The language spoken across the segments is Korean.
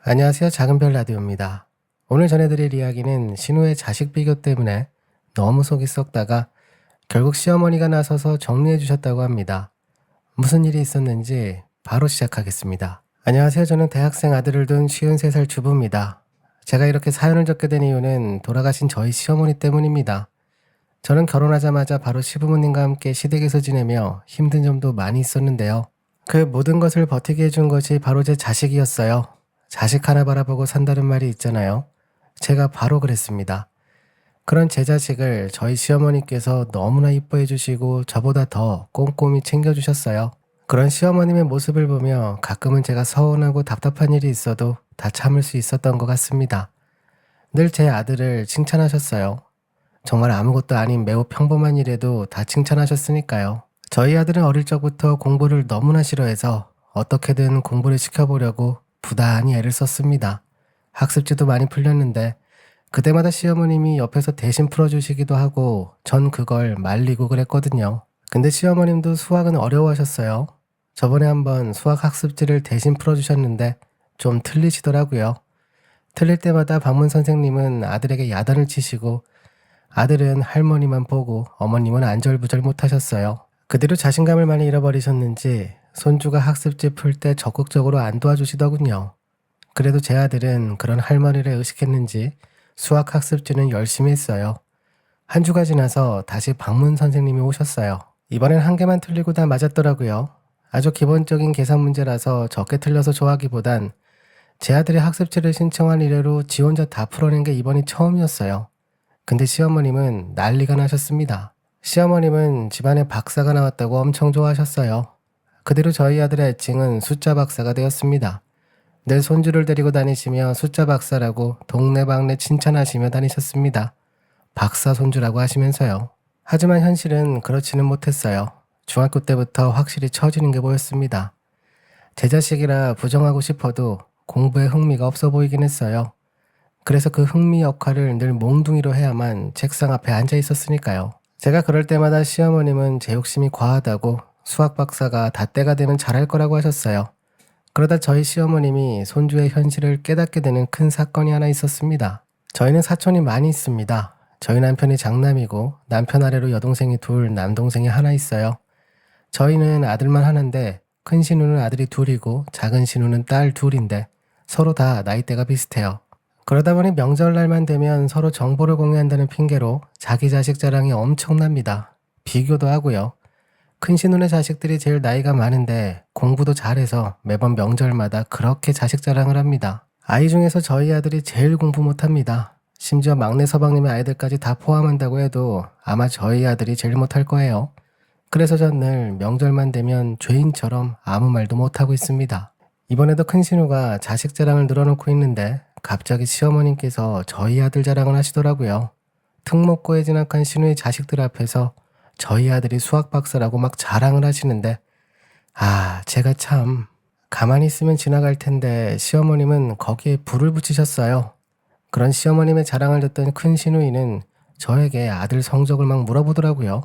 안녕하세요. 작은별 라디오입니다. 오늘 전해드릴 이야기는 신우의 자식 비교 때문에 너무 속이 썩다가 결국 시어머니가 나서서 정리해 주셨다고 합니다. 무슨 일이 있었는지 바로 시작하겠습니다. 안녕하세요. 저는 대학생 아들을 둔 53살 주부입니다. 제가 이렇게 사연을 적게 된 이유는 돌아가신 저희 시어머니 때문입니다. 저는 결혼하자마자 바로 시부모님과 함께 시댁에서 지내며 힘든 점도 많이 있었는데요. 그 모든 것을 버티게 해준 것이 바로 제 자식이었어요. 자식 하나 바라보고 산다는 말이 있잖아요. 제가 바로 그랬습니다. 그런 제 자식을 저희 시어머니께서 너무나 이뻐해 주시고 저보다 더 꼼꼼히 챙겨주셨어요. 그런 시어머님의 모습을 보며 가끔은 제가 서운하고 답답한 일이 있어도 다 참을 수 있었던 것 같습니다. 늘 제 아들을 칭찬하셨어요. 정말 아무것도 아닌 매우 평범한 일에도 다 칭찬하셨으니까요. 저희 아들은 어릴 적부터 공부를 너무나 싫어해서 어떻게든 공부를 시켜보려고 부단히 애를 썼습니다. 학습지도 많이 풀렸는데 그때마다 시어머님이 옆에서 대신 풀어주시기도 하고 전 그걸 말리고 그랬거든요. 근데 시어머님도 수학은 어려워하셨어요. 저번에 한번 수학 학습지를 대신 풀어주셨는데 좀 틀리시더라고요. 틀릴 때마다 방문 선생님은 아들에게 야단을 치시고 아들은 할머니만 보고 어머님은 안절부절 못하셨어요. 그 뒤로 자신감을 많이 잃어버리셨는지 손주가 학습지 풀 때 적극적으로 안 도와주시더군요. 그래도 제 아들은 그런 할머니를 의식했는지 수학 학습지는 열심히 했어요. 한 주가 지나서 다시 방문 선생님이 오셨어요. 이번엔 한 개만 틀리고 다 맞았더라고요. 아주 기본적인 계산 문제라서 적게 틀려서 좋아하기보단 제 아들이 학습지를 신청한 이래로 지 혼자 다 풀어낸 게 이번이 처음이었어요. 근데 시어머님은 난리가 나셨습니다. 시어머님은 집안에 박사가 나왔다고 엄청 좋아하셨어요. 그대로 저희 아들의 애칭은 숫자 박사가 되었습니다. 늘 손주를 데리고 다니시며 숫자 박사라고 동네방네 칭찬하시며 다니셨습니다. 박사 손주라고 하시면서요. 하지만 현실은 그렇지는 못했어요. 중학교 때부터 확실히 처지는 게 보였습니다. 제 자식이라 부정하고 싶어도 공부에 흥미가 없어 보이긴 했어요. 그래서 그 흥미 역할을 늘 몽둥이로 해야만 책상 앞에 앉아 있었으니까요. 제가 그럴 때마다 시어머님은 제 욕심이 과하다고 수학 박사가 다 때가 되면 잘할 거라고 하셨어요. 그러다 저희 시어머님이 손주의 현실을 깨닫게 되는 큰 사건이 하나 있었습니다. 저희는 사촌이 많이 있습니다. 저희 남편이 장남이고 남편 아래로 여동생이 둘, 남동생이 하나 있어요. 저희는 아들만 하나인데 큰 신우는 아들이 둘이고 작은 신우는 딸 둘인데 서로 다 나이대가 비슷해요. 그러다 보니 명절날만 되면 서로 정보를 공유한다는 핑계로 자기 자식 자랑이 엄청납니다. 비교도 하고요. 큰 신우네 자식들이 제일 나이가 많은데 공부도 잘해서 매번 명절마다 그렇게 자식 자랑을 합니다. 아이 중에서 저희 아들이 제일 공부 못합니다. 심지어 막내 서방님의 아이들까지 다 포함한다고 해도 아마 저희 아들이 제일 못할 거예요. 그래서 전 늘 명절만 되면 죄인처럼 아무 말도 못하고 있습니다. 이번에도 큰 신우가 자식 자랑을 늘어놓고 있는데 갑자기 시어머님께서 저희 아들 자랑을 하시더라고요. 특목고에 진학한 신우의 자식들 앞에서 저희 아들이 수학 박사라고 막 자랑을 하시는데 제가 참 가만히 있으면 지나갈 텐데 시어머님은 거기에 불을 붙이셨어요. 그런 시어머님의 자랑을 듣던 큰 시누이는 저에게 아들 성적을 막 물어보더라고요.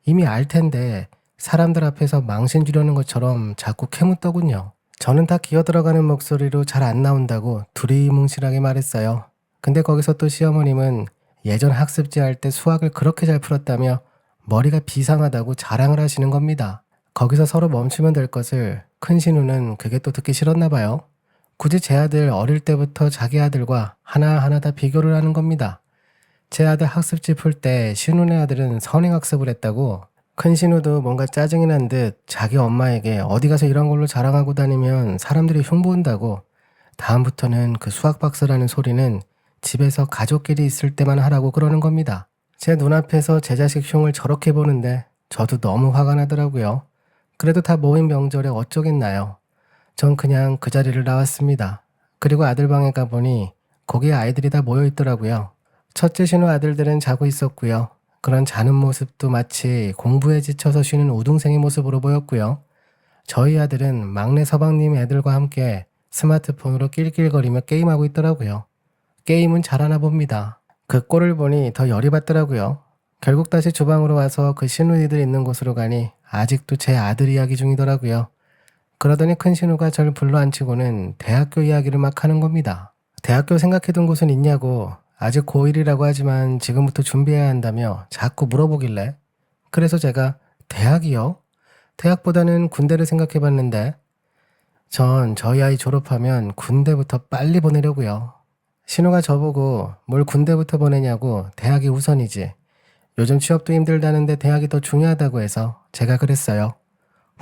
이미 알 텐데 사람들 앞에서 망신 주려는 것처럼 자꾸 캐묻더군요. 저는 다 기어들어가는 목소리로 잘 안 나온다고 두리뭉실하게 말했어요. 근데 거기서 또 시어머님은 예전 학습지 할 때 수학을 그렇게 잘 풀었다며 머리가 비상하다고 자랑을 하시는 겁니다. 거기서 서로 멈추면 될 것을 큰 신우는 그게 또 듣기 싫었나 봐요. 굳이 제 아들 어릴 때부터 자기 아들과 하나하나 다 비교를 하는 겁니다. 제 아들 학습지 풀 때 신우네 아들은 선행학습을 했다고 큰 신우도 뭔가 짜증이 난 듯 자기 엄마에게 어디 가서 이런 걸로 자랑하고 다니면 사람들이 흉보인다고 다음부터는 그 수학 박사라는 소리는 집에서 가족끼리 있을 때만 하라고 그러는 겁니다. 제 눈앞에서 제 자식 흉을 저렇게 보는데 저도 너무 화가 나더라고요. 그래도 다 모인 명절에 어쩌겠나요. 전 그냥 그 자리를 나왔습니다. 그리고 아들 방에 가보니 거기에 아이들이 다 모여 있더라고요. 첫째 신우 아들들은 자고 있었고요. 그런 자는 모습도 마치 공부에 지쳐서 쉬는 우등생의 모습으로 보였고요. 저희 아들은 막내 서방님 애들과 함께 스마트폰으로 낄낄거리며 게임하고 있더라고요. 게임은 잘하나 봅니다. 그 꼴을 보니 더 열이 받더라고요. 결국 다시 주방으로 와서 그 시누이들 있는 곳으로 가니 아직도 제 아들 이야기 중이더라고요. 그러더니 큰 신우가 저를 불러앉히고는 대학교 이야기를 막 하는 겁니다. 대학교 생각해둔 곳은 있냐고, 아직 고1이라고 하지만 지금부터 준비해야 한다며 자꾸 물어보길래, 그래서 제가 대학이요? 대학보다는 군대를 생각해봤는데 전 저희 아이 졸업하면 군대부터 빨리 보내려고요. 신우가 저보고 뭘 군대부터 보내냐고 대학이 우선이지. 요즘 취업도 힘들다는데 대학이 더 중요하다고 해서 제가 그랬어요.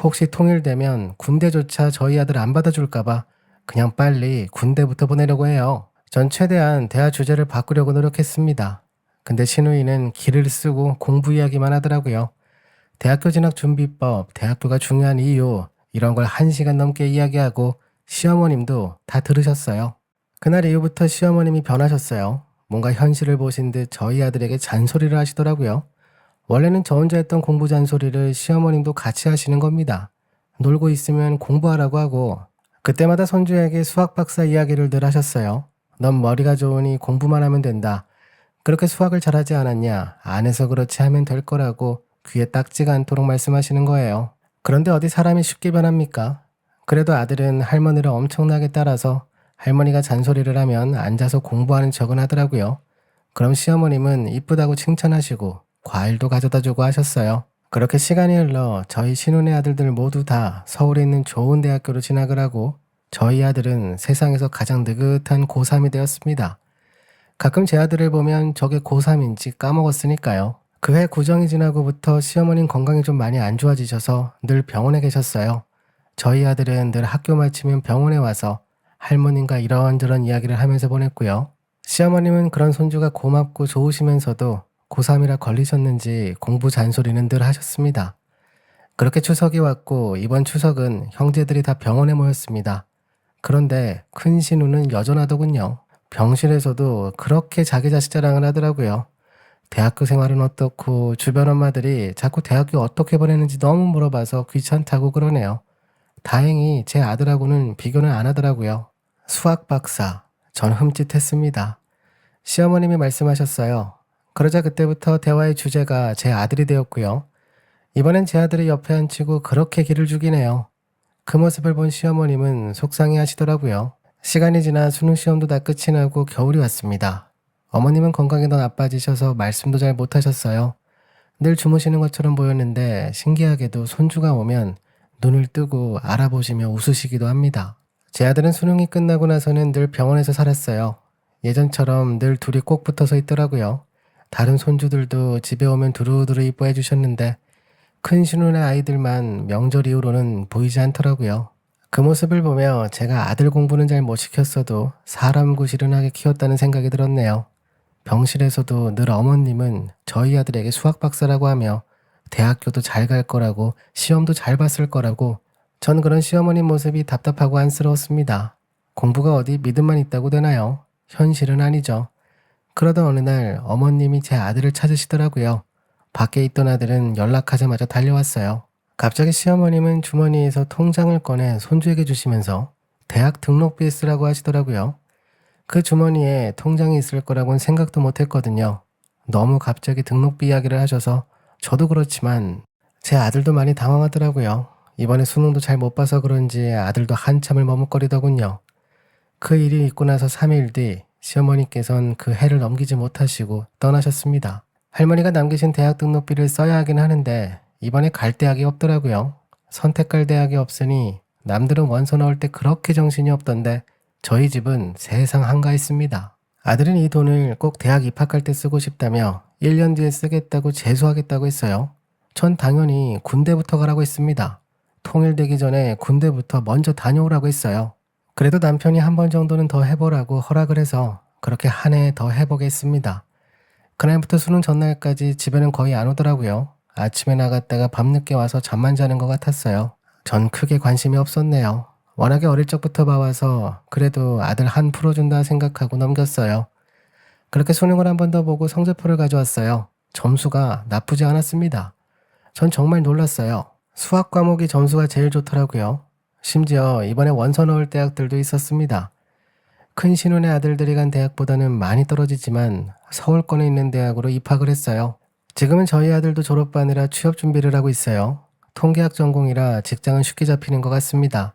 혹시 통일되면 군대조차 저희 아들 안 받아줄까봐 그냥 빨리 군대부터 보내려고 해요. 전 최대한 대화 주제를 바꾸려고 노력했습니다. 근데 신우이는 기를 쓰고 공부 이야기만 하더라고요. 대학교 진학 준비법, 대학교가 중요한 이유, 이런 걸 1시간 넘게 이야기하고 시어머님도 다 들으셨어요. 그날 이후부터 시어머님이 변하셨어요. 뭔가 현실을 보신 듯 저희 아들에게 잔소리를 하시더라고요. 원래는 저 혼자 했던 공부 잔소리를 시어머님도 같이 하시는 겁니다. 놀고 있으면 공부하라고 하고 그때마다 손주에게 수학 박사 이야기를 늘 하셨어요. 넌 머리가 좋으니 공부만 하면 된다. 그렇게 수학을 잘하지 않았냐? 안 해서 그렇지 하면 될 거라고 귀에 딱지가 않도록 말씀하시는 거예요. 그런데 어디 사람이 쉽게 변합니까? 그래도 아들은 할머니를 엄청나게 따라서 할머니가 잔소리를 하면 앉아서 공부하는 척은 하더라고요. 그럼 시어머님은 이쁘다고 칭찬하시고 과일도 가져다 주고 하셨어요. 그렇게 시간이 흘러 저희 신혼의 아들들 모두 다 서울에 있는 좋은 대학교로 진학을 하고 저희 아들은 세상에서 가장 느긋한 고3이 되었습니다. 가끔 제 아들을 보면 저게 고3인지 까먹었으니까요. 그 해 구정이 지나고부터 시어머님 건강이 좀 많이 안 좋아지셔서 늘 병원에 계셨어요. 저희 아들은 늘 학교 마치면 병원에 와서 할머님과 이런저런 이야기를 하면서 보냈고요. 시어머님은 그런 손주가 고맙고 좋으시면서도 고3이라 걸리셨는지 공부 잔소리는 늘 하셨습니다. 그렇게 추석이 왔고 이번 추석은 형제들이 다 병원에 모였습니다. 그런데 큰 신우는 여전하더군요. 병실에서도 그렇게 자기 자식 자랑을 하더라고요. 대학교 생활은 어떻고 주변 엄마들이 자꾸 대학교 어떻게 보내는지 너무 물어봐서 귀찮다고 그러네요. 다행히 제 아들하고는 비교는 안 하더라고요. 수학 박사, 전 흠칫했습니다. 시어머님이 말씀하셨어요. 그러자 그때부터 대화의 주제가 제 아들이 되었고요. 이번엔 제 아들이 옆에 앉히고 그렇게 기를 죽이네요. 그 모습을 본 시어머님은 속상해 하시더라고요. 시간이 지나 수능 시험도 다 끝이 나고 겨울이 왔습니다. 어머님은 건강이 더 나빠지셔서 말씀도 잘 못하셨어요. 늘 주무시는 것처럼 보였는데 신기하게도 손주가 오면 눈을 뜨고 알아보시며 웃으시기도 합니다. 제 아들은 수능이 끝나고 나서는 늘 병원에서 살았어요. 예전처럼 늘 둘이 꼭 붙어서 있더라고요. 다른 손주들도 집에 오면 두루두루 이뻐해 주셨는데 큰 신혼의 아이들만 명절 이후로는 보이지 않더라고요. 그 모습을 보며 제가 아들 공부는 잘 못 시켰어도 사람 구실은하게 키웠다는 생각이 들었네요. 병실에서도 늘 어머님은 저희 아들에게 수학 박사라고 하며 대학교도 잘 갈 거라고 시험도 잘 봤을 거라고 전 그런 시어머님 모습이 답답하고 안쓰러웠습니다. 공부가 어디 믿음만 있다고 되나요? 현실은 아니죠. 그러던 어느 날 어머님이 제 아들을 찾으시더라고요. 밖에 있던 아들은 연락하자마자 달려왔어요. 갑자기 시어머님은 주머니에서 통장을 꺼내 손주에게 주시면서 대학 등록비에 쓰라고 하시더라고요. 그 주머니에 통장이 있을 거라고는 생각도 못했거든요. 너무 갑자기 등록비 이야기를 하셔서 저도 그렇지만 제 아들도 많이 당황하더라고요. 이번에 수능도 잘 못 봐서 그런지 아들도 한참을 머뭇거리더군요. 그 일이 있고 나서 3일 뒤 시어머니께선 그 해를 넘기지 못하시고 떠나셨습니다. 할머니가 남기신 대학 등록비를 써야 하긴 하는데 이번에 갈 대학이 없더라고요. 선택할 대학이 없으니 남들은 원서 넣을 때 그렇게 정신이 없던데 저희 집은 세상 한가했습니다. 아들은 이 돈을 꼭 대학 입학할 때 쓰고 싶다며 1년 뒤에 쓰겠다고 재수하겠다고 했어요. 전 당연히 군대부터 가라고 했습니다. 통일되기 전에 군대부터 먼저 다녀오라고 했어요. 그래도 남편이 한 번 정도는 더 해보라고 허락을 해서 그렇게 한 해 더 해보겠습니다. 그날부터 수능 전날까지 집에는 거의 안 오더라고요. 아침에 나갔다가 밤늦게 와서 잠만 자는 것 같았어요. 전 크게 관심이 없었네요. 워낙에 어릴 적부터 봐와서 그래도 아들 한 풀어준다 생각하고 넘겼어요. 그렇게 수능을 한 번 더 보고 성적표를 가져왔어요. 점수가 나쁘지 않았습니다. 전 정말 놀랐어요. 수학 과목이 점수가 제일 좋더라고요. 심지어 이번에 원서 넣을 대학들도 있었습니다. 큰 신혼의 아들들이 간 대학보다는 많이 떨어지지만 서울권에 있는 대학으로 입학을 했어요. 지금은 저희 아들도 졸업반이라 취업 준비를 하고 있어요. 통계학 전공이라 직장은 쉽게 잡히는 것 같습니다.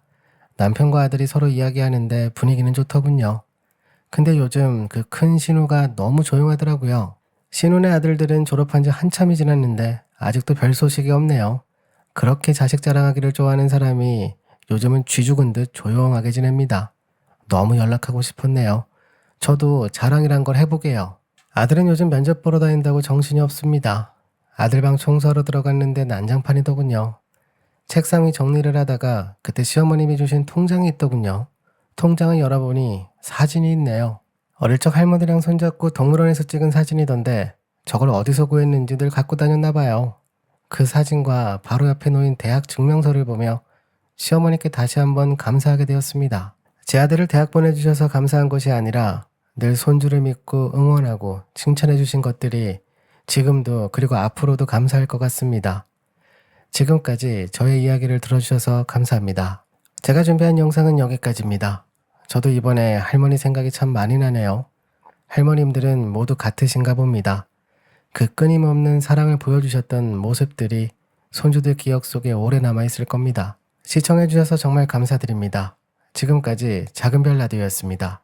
남편과 아들이 서로 이야기하는데 분위기는 좋더군요. 근데 요즘 그 큰 신우가 너무 조용하더라고요. 신우네 아들들은 졸업한 지 한참이 지났는데 아직도 별 소식이 없네요. 그렇게 자식 자랑하기를 좋아하는 사람이 요즘은 쥐 죽은 듯 조용하게 지냅니다. 너무 연락하고 싶었네요. 저도 자랑이란 걸 해보게요. 아들은 요즘 면접 보러 다닌다고 정신이 없습니다. 아들 방 청소하러 들어갔는데 난장판이더군요. 책상 위 정리를 하다가 그때 시어머님이 주신 통장이 있더군요. 통장을 열어보니 사진이 있네요. 어릴 적 할머니랑 손잡고 동물원에서 찍은 사진이던데 저걸 어디서 구했는지 늘 갖고 다녔나 봐요. 그 사진과 바로 옆에 놓인 대학 증명서를 보며 시어머니께 다시 한번 감사하게 되었습니다. 제 아들을 대학 보내주셔서 감사한 것이 아니라 늘 손주를 믿고 응원하고 칭찬해 주신 것들이 지금도 그리고 앞으로도 감사할 것 같습니다. 지금까지 저의 이야기를 들어주셔서 감사합니다. 제가 준비한 영상은 여기까지입니다. 저도 이번에 할머니 생각이 참 많이 나네요. 할머님들은 모두 같으신가 봅니다. 그 끊임없는 사랑을 보여주셨던 모습들이 손주들 기억 속에 오래 남아있을 겁니다. 시청해주셔서 정말 감사드립니다. 지금까지 작은별 라디오였습니다.